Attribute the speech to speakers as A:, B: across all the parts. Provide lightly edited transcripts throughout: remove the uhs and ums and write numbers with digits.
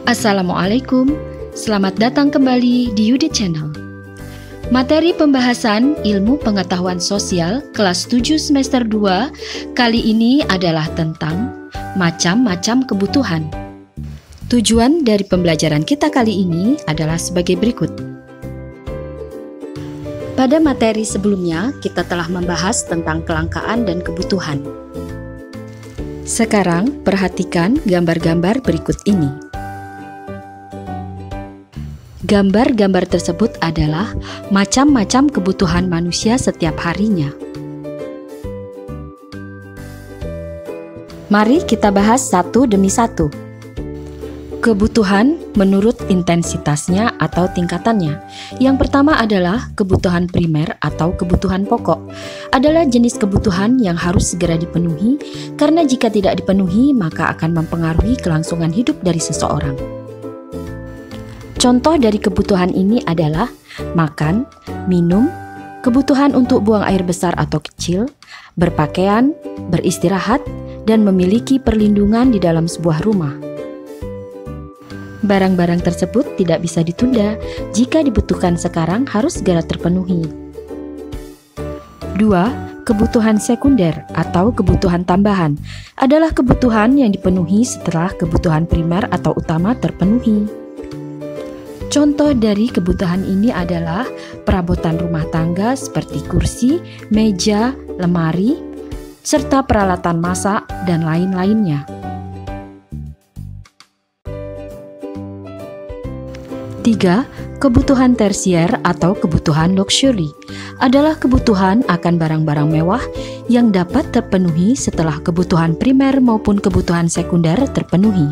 A: Assalamualaikum, selamat datang kembali di Yudit Channel. Materi pembahasan Ilmu Pengetahuan Sosial kelas 7 semester 2 kali ini adalah tentang macam-macam kebutuhan. Tujuan dari pembelajaran kita kali ini adalah sebagai berikut. Pada materi sebelumnya, kita telah membahas tentang kelangkaan dan kebutuhan. Sekarang, perhatikan gambar-gambar berikut ini. Gambar-gambar tersebut adalah macam-macam kebutuhan manusia setiap harinya. Mari kita bahas satu demi satu. Kebutuhan menurut intensitasnya atau tingkatannya. Yang pertama adalah kebutuhan primer atau kebutuhan pokok. Adalah jenis kebutuhan yang harus segera dipenuhi, karena jika tidak dipenuhi maka akan mempengaruhi kelangsungan hidup dari seseorang. Contoh dari kebutuhan ini adalah makan, minum, kebutuhan untuk buang air besar atau kecil, berpakaian, beristirahat, dan memiliki perlindungan di dalam sebuah rumah. Barang-barang tersebut tidak bisa ditunda, jika dibutuhkan sekarang harus segera terpenuhi. 2. Kebutuhan sekunder atau kebutuhan tambahan adalah kebutuhan yang dipenuhi setelah kebutuhan primer atau utama terpenuhi. Contoh dari kebutuhan ini adalah perabotan rumah tangga seperti kursi, meja, lemari, serta peralatan masak dan lain-lainnya. 3. Kebutuhan tersier atau kebutuhan luxury adalah kebutuhan akan barang-barang mewah yang dapat terpenuhi setelah kebutuhan primer maupun kebutuhan sekunder terpenuhi.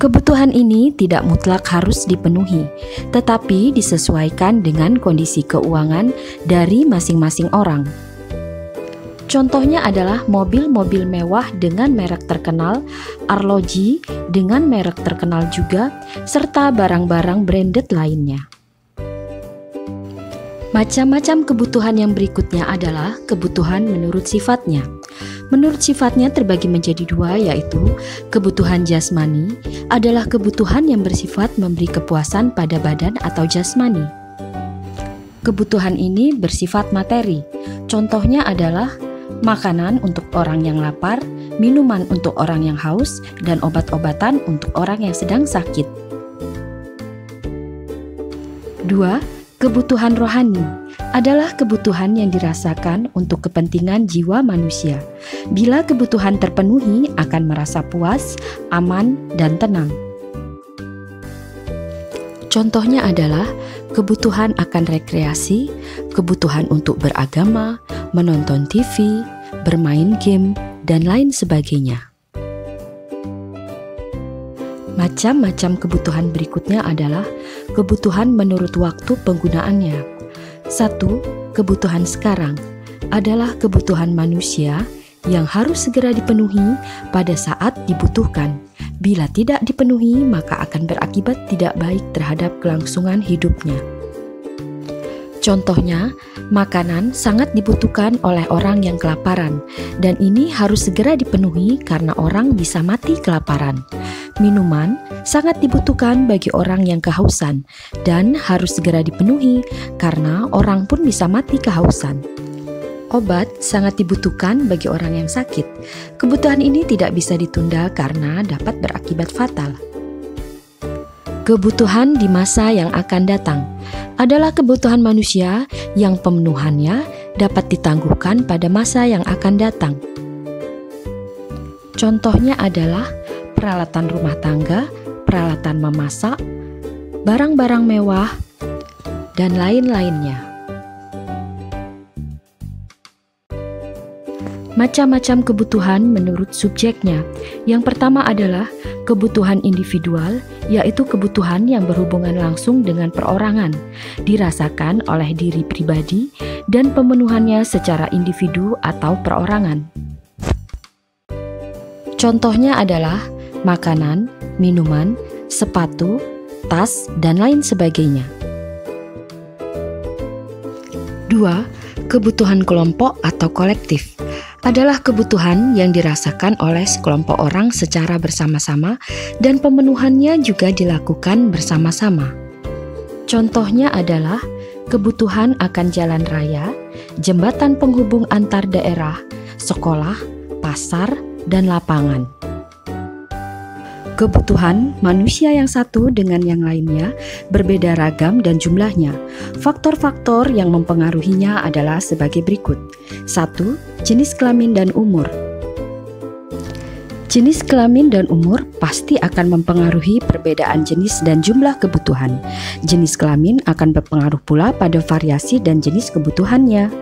A: Kebutuhan ini tidak mutlak harus dipenuhi, tetapi disesuaikan dengan kondisi keuangan dari masing-masing orang. Contohnya adalah mobil-mobil mewah dengan merek terkenal, arloji dengan merek terkenal juga, serta barang-barang branded lainnya. Macam-macam kebutuhan yang berikutnya adalah kebutuhan menurut sifatnya. Menurut sifatnya terbagi menjadi dua, yaitu kebutuhan jasmani adalah kebutuhan yang bersifat memberi kepuasan pada badan atau jasmani. Kebutuhan ini bersifat materi. Contohnya adalah makanan untuk orang yang lapar, minuman untuk orang yang haus, dan obat-obatan untuk orang yang sedang sakit. 2. Kebutuhan rohani adalah kebutuhan yang dirasakan untuk kepentingan jiwa manusia. Bila kebutuhan terpenuhi, akan merasa puas, aman, dan tenang. Contohnya adalah kebutuhan akan rekreasi, kebutuhan untuk beragama, menonton TV, bermain game, dan lain sebagainya. Macam-macam kebutuhan berikutnya adalah kebutuhan menurut waktu penggunaannya. 1. Kebutuhan sekarang adalah kebutuhan manusia yang harus segera dipenuhi pada saat dibutuhkan. Bila tidak dipenuhi, maka akan berakibat tidak baik terhadap kelangsungan hidupnya. Contohnya, makanan sangat dibutuhkan oleh orang yang kelaparan, dan ini harus segera dipenuhi karena orang bisa mati kelaparan. Minuman sangat dibutuhkan bagi orang yang kehausan, dan harus segera dipenuhi karena orang pun bisa mati kehausan. Obat sangat dibutuhkan bagi orang yang sakit. Kebutuhan ini tidak bisa ditunda karena dapat berakibat fatal. Kebutuhan di masa yang akan datang adalah kebutuhan manusia yang pemenuhannya dapat ditangguhkan pada masa yang akan datang. Contohnya adalah peralatan rumah tangga, peralatan memasak, barang-barang mewah, dan lain-lainnya. Macam-macam kebutuhan menurut subjeknya. Yang pertama adalah kebutuhan individual, yaitu kebutuhan yang berhubungan langsung dengan perorangan, dirasakan oleh diri pribadi dan pemenuhannya secara individu atau perorangan. Contohnya adalah makanan, minuman, sepatu, tas, dan lain sebagainya. 2. Kebutuhan kelompok atau kolektif adalah kebutuhan yang dirasakan oleh sekelompok orang secara bersama-sama dan pemenuhannya juga dilakukan bersama-sama. Contohnya adalah kebutuhan akan jalan raya, jembatan penghubung antar daerah, sekolah, pasar, dan lapangan. Kebutuhan manusia yang satu dengan yang lainnya berbeda ragam dan jumlahnya. Faktor-faktor yang mempengaruhinya adalah sebagai berikut. 1. Jenis kelamin dan umur. Jenis kelamin dan umur pasti akan mempengaruhi perbedaan jenis dan jumlah kebutuhan. Jenis kelamin akan berpengaruh pula pada variasi dan jenis kebutuhannya.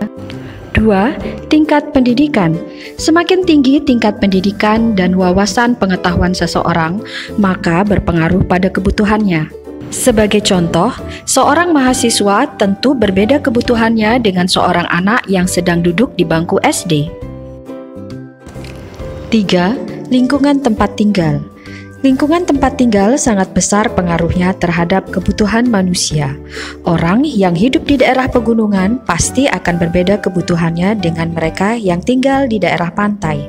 A: 2. Tingkat pendidikan. Semakin tinggi tingkat pendidikan dan wawasan pengetahuan seseorang, maka berpengaruh pada kebutuhannya. Sebagai contoh, seorang mahasiswa tentu berbeda kebutuhannya dengan seorang anak yang sedang duduk di bangku SD. 3. Lingkungan tempat tinggal. Lingkungan tempat tinggal sangat besar pengaruhnya terhadap kebutuhan manusia. Orang yang hidup di daerah pegunungan pasti akan berbeda kebutuhannya dengan mereka yang tinggal di daerah pantai.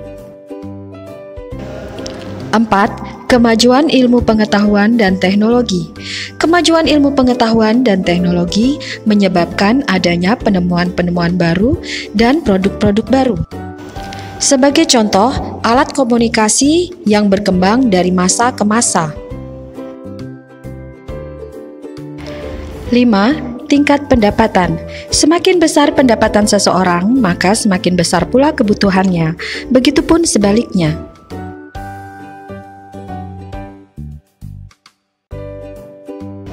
A: 4. Kemajuan ilmu pengetahuan dan teknologi. Kemajuan ilmu pengetahuan dan teknologi menyebabkan adanya penemuan-penemuan baru dan produk-produk baru. Sebagai contoh, alat komunikasi yang berkembang dari masa ke masa. 5. Tingkat pendapatan. Semakin besar pendapatan seseorang, maka semakin besar pula kebutuhannya. Begitupun sebaliknya.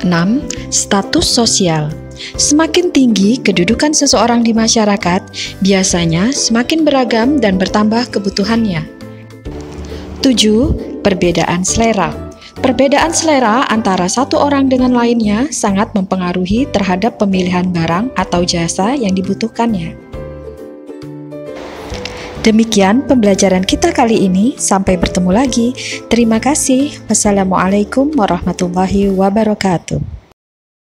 A: 6. Status sosial. Semakin tinggi kedudukan seseorang di masyarakat, biasanya semakin beragam dan bertambah kebutuhannya. 7. Perbedaan selera. Perbedaan selera antara satu orang dengan lainnya sangat mempengaruhi terhadap pemilihan barang atau jasa yang dibutuhkannya. Demikian pembelajaran kita kali ini. Sampai bertemu lagi. Terima kasih. Wassalamualaikum warahmatullahi wabarakatuh.